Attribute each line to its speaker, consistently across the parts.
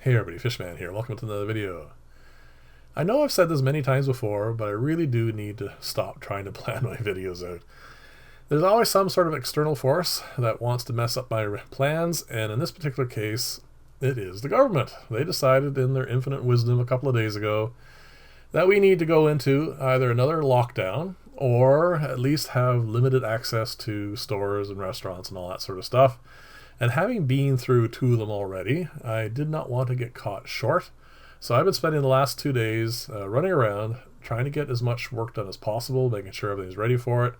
Speaker 1: Hey everybody, Fishman here. Welcome to another video. I know I've said this many times before, but I really do need to stop trying to plan my videos out. There's always some sort of external force that wants to mess up my plans, and in this particular case, it is the government. They decided in their infinite wisdom a couple of days ago that we need to go into either another lockdown or at least have limited access to stores and restaurants and all that sort of stuff. And having been through two of them already, I did not want to get caught short. So I've been spending the last 2 days running around, trying to get as much work done as possible, making sure everything's ready for it,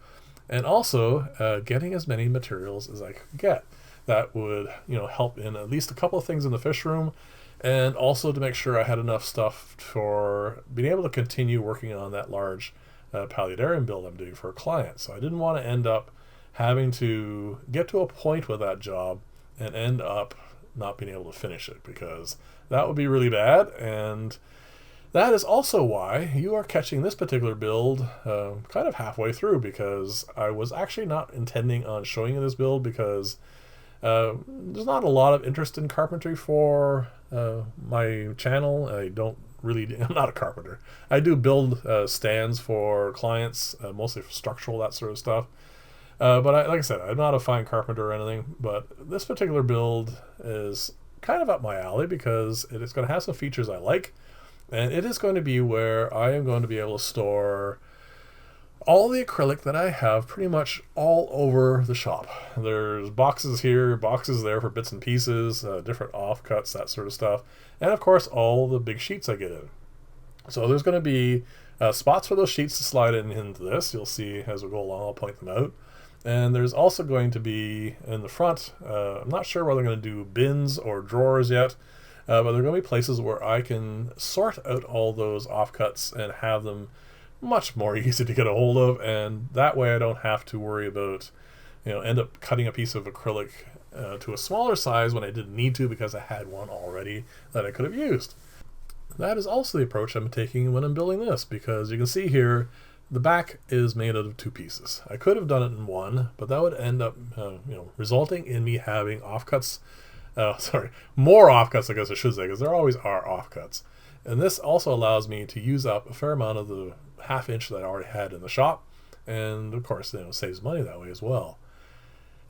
Speaker 1: and also getting as many materials as I could get. That would, help in at least a couple of things in the fish room, and also to make sure I had enough stuff for being able to continue working on that large paludarium build I'm doing for a client. So I didn't want to end up having to get to a point with that job and end up not being able to finish it, because that would be really bad. And that is also why you are catching this particular build kind of halfway through, because I was actually not intending on showing you this build because there's not a lot of interest in carpentry for my channel. I'm not a carpenter. I do build stands for clients, mostly for structural, that sort of stuff. But like I said, I'm not a fine carpenter or anything, but this particular build is kind of up my alley because it is going to have some features I like, and it is going to be where I am going to be able to store all the acrylic that I have pretty much all over the shop. There's boxes here, boxes there for bits and pieces, different offcuts, that sort of stuff, and of course all the big sheets I get in. So there's going to be spots for those sheets to slide into this. You'll see as we go along, I'll point them out. And there's also going to be in the front, I'm not sure whether I'm going to do bins or drawers yet, but there are going to be places where I can sort out all those offcuts and have them much more easy to get a hold of, and that way I don't have to worry about, end up cutting a piece of acrylic to a smaller size when I didn't need to because I had one already that I could have used. That is also the approach I'm taking when I'm building this, because you can see here, the back is made out of two pieces. I could have done it in one, but that would end up, resulting in me having offcuts. More offcuts, I guess I should say, because there always are offcuts. And this also allows me to use up a fair amount of the half-inch that I already had in the shop, and of course, saves money that way as well.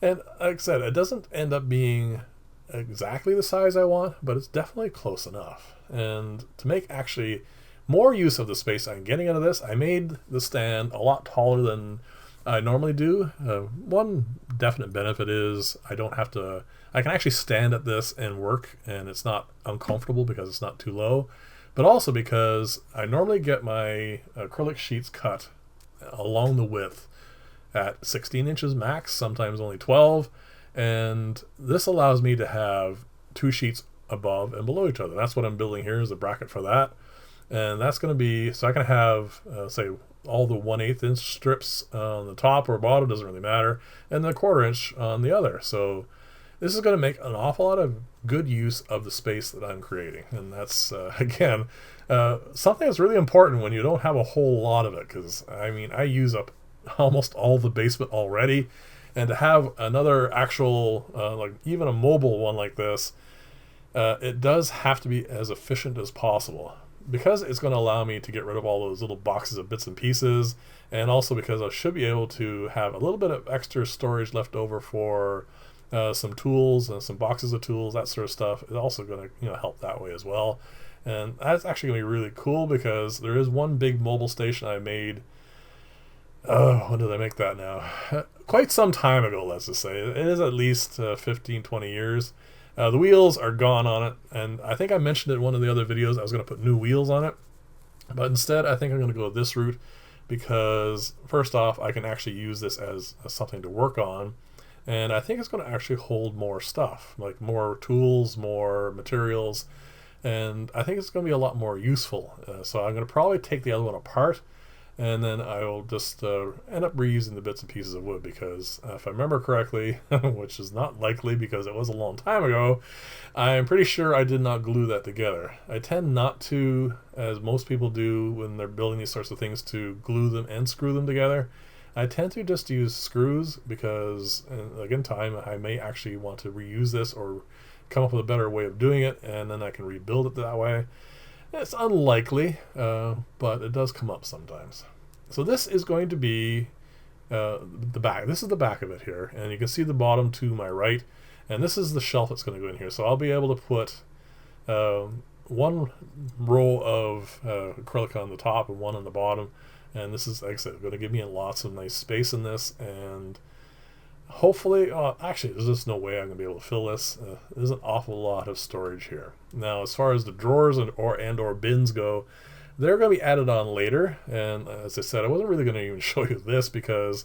Speaker 1: And like I said, it doesn't end up being exactly the size I want, but it's definitely close enough. And to make actually more use of the space I'm getting out of this, I made the stand a lot taller than I normally do. One definite benefit is I can actually stand at this and work, and it's not uncomfortable because it's not too low, but also because I normally get my acrylic sheets cut along the width at 16 inches max, sometimes only 12, and this allows me to have two sheets above and below each other. That's what I'm building here, is a bracket for that. And that's going to be, so I can have, say, all the 1/8 inch strips on the top or bottom, doesn't really matter, and the 1/4 inch on the other. So this is going to make an awful lot of good use of the space that I'm creating. And that's, again, something that's really important when you don't have a whole lot of it, because, I use up almost all the basement already. And to have another actual, like even a mobile one like this, it does have to be as efficient as possible, because it's going to allow me to get rid of all those little boxes of bits and pieces, and also because I should be able to have a little bit of extra storage left over for some tools and some boxes of tools, that sort of stuff. It's also going to help that way as well. And that's actually going to be really cool, because there is one big mobile station I made. When did I make that now? Quite some time ago, let's just say. It is at least 15, 20 years. The wheels are gone on it, and I think I mentioned it in one of the other videos, I was going to put new wheels on it, but instead I think I'm going to go this route, because first off, I can actually use this as something to work on, and I think it's going to actually hold more stuff, like more tools, more materials, and I think it's going to be a lot more useful. So I'm going to probably take the other one apart, and then I will just end up reusing the bits and pieces of wood, because if I remember correctly, which is not likely because it was a long time ago, I'm pretty sure I did not glue that together. I tend not to, as most people do when they're building these sorts of things, to glue them and screw them together. I tend to just use screws because, like, in time I may actually want to reuse this or come up with a better way of doing it, and then I can rebuild it that way. It's unlikely, but it does come up sometimes. So this is going to be the back. This is the back of it here, and you can see the bottom to my right, and this is the shelf that's going to go in here. So I'll be able to put one row of acrylic on the top and one on the bottom, and this is, like I said, going to give me lots of nice space in this, and hopefully, actually, there's just no way I'm going to be able to fill this. There's an awful lot of storage here. Now, as far as the drawers or bins go, they're going to be added on later. And as I said, I wasn't really going to even show you this because,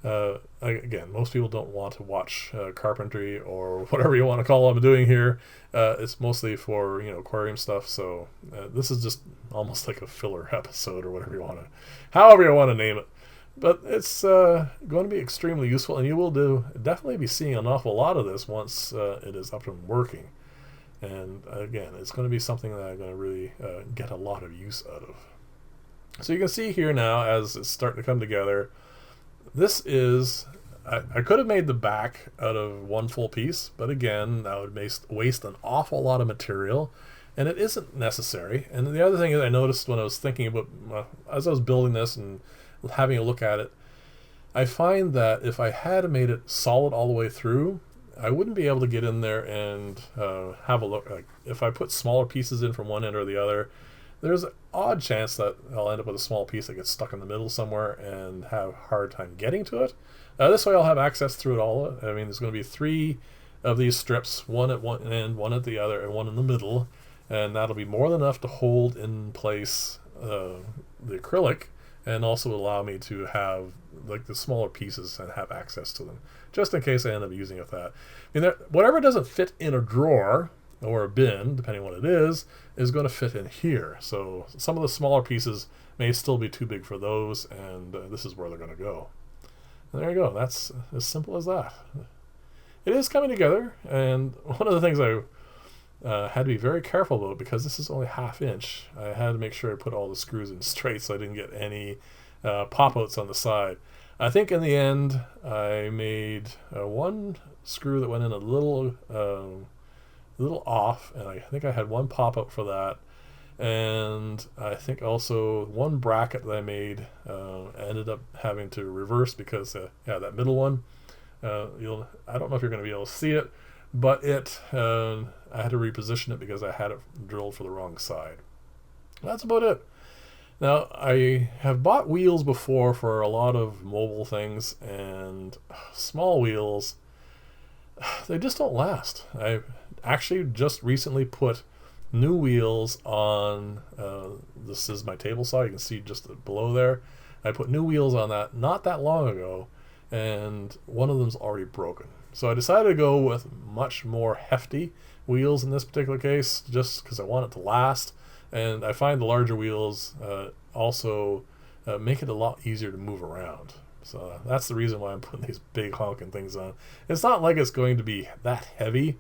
Speaker 1: again, most people don't want to watch carpentry or whatever you want to call what I'm doing here. It's mostly for, aquarium stuff. So this is just almost like a filler episode or whatever you want to, however you want to name it. But it's going to be extremely useful, and you will definitely be seeing an awful lot of this once it is up and working. And again, it's going to be something that I'm going to really get a lot of use out of. So you can see here now, as it's starting to come together, this is, I could have made the back out of one full piece, but again, that would waste an awful lot of material, and it isn't necessary. And the other thing is I noticed when I was thinking about, as I was building this and having a look at it, I find that if I had made it solid all the way through, I wouldn't be able to get in there and have a look. Like if I put smaller pieces in from one end or the other, there's an odd chance that I'll end up with a small piece that gets stuck in the middle somewhere and have a hard time getting to it. This way I'll have access through it all. I mean, there's going to be 3 of these strips, one at one end, one at the other, and one in the middle, and that'll be more than enough to hold in place the acrylic, and also allow me to have like the smaller pieces and have access to them, just in case I end up using it that. I mean, whatever doesn't fit in a drawer or a bin, depending on what it is going to fit in here. So some of the smaller pieces may still be too big for those, and this is where they're going to go. And there you go. That's as simple as that. It is coming together, and one of the things I had to be very careful about, because this is only 1/2 inch, I had to make sure I put all the screws in straight so I didn't get any pop-outs on the side. I think in the end I made one screw that went in a little off, and I think I had one pop-out for that, and I think also one bracket that I made ended up having to reverse because that middle one, I don't know if you're going to be able to see it, but I had to reposition it because I had it drilled for the wrong side. That's about it. Now, I have bought wheels before for a lot of mobile things, and small wheels, they just don't last. I actually just recently put new wheels on, this is my table saw, you can see just below there. I put new wheels on that not that long ago, and one of them's already broken. So I decided to go with much more hefty wheels in this particular case, just because I want it to last. And I find the larger wheels also make it a lot easier to move around. So that's the reason why I'm putting these big honking things on. It's not like it's going to be that heavy,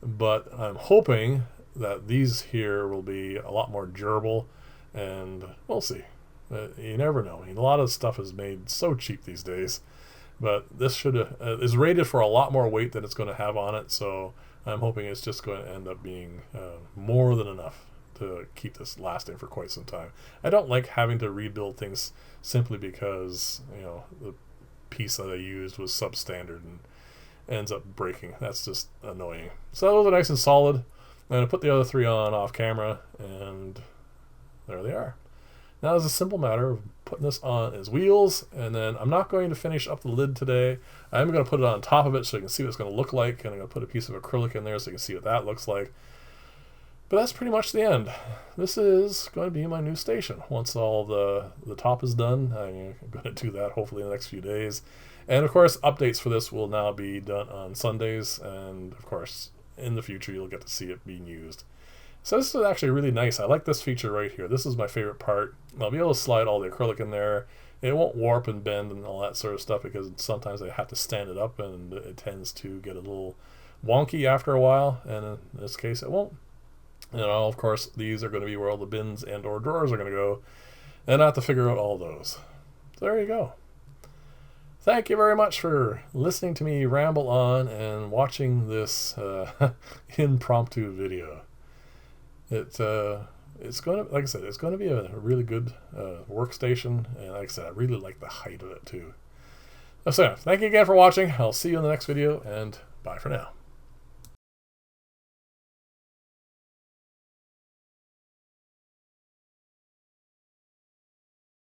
Speaker 1: but I'm hoping that these here will be a lot more durable, and we'll see. You never know. I mean, a lot of stuff is made so cheap these days. But this is rated for a lot more weight than it's going to have on it, so I'm hoping it's just going to end up being more than enough to keep this lasting for quite some time. I don't like having to rebuild things simply because the piece that I used was substandard and ends up breaking. That's just annoying. So those are nice and solid. I'm going to put the other 3 on off camera, and there they are. Now it's a simple matter of putting this on as wheels, and then I'm not going to finish up the lid today. I'm going to put it on top of it so you can see what it's going to look like, and I'm going to put a piece of acrylic in there so you can see what that looks like. But that's pretty much the end. This is going to be my new station. Once all the top is done, I'm going to do that hopefully in the next few days. And of course, updates for this will now be done on Sundays, and of course, in the future you'll get to see it being used. So this is actually really nice. I like this feature right here. This is my favorite part. I'll be able to slide all the acrylic in there. It won't warp and bend and all that sort of stuff because sometimes I have to stand it up and it tends to get a little wonky after a while, and in this case it won't. And of course these are going to be where all the bins and or drawers are going to go, and I have to figure out all those. So there you go. thank you very much for listening to me ramble on and watching this impromptu video. It's going to, like I said, it's going to be a really good workstation, and like I said, I really like the height of it too. So thank you again for watching. I'll see you in the next video, and bye for now.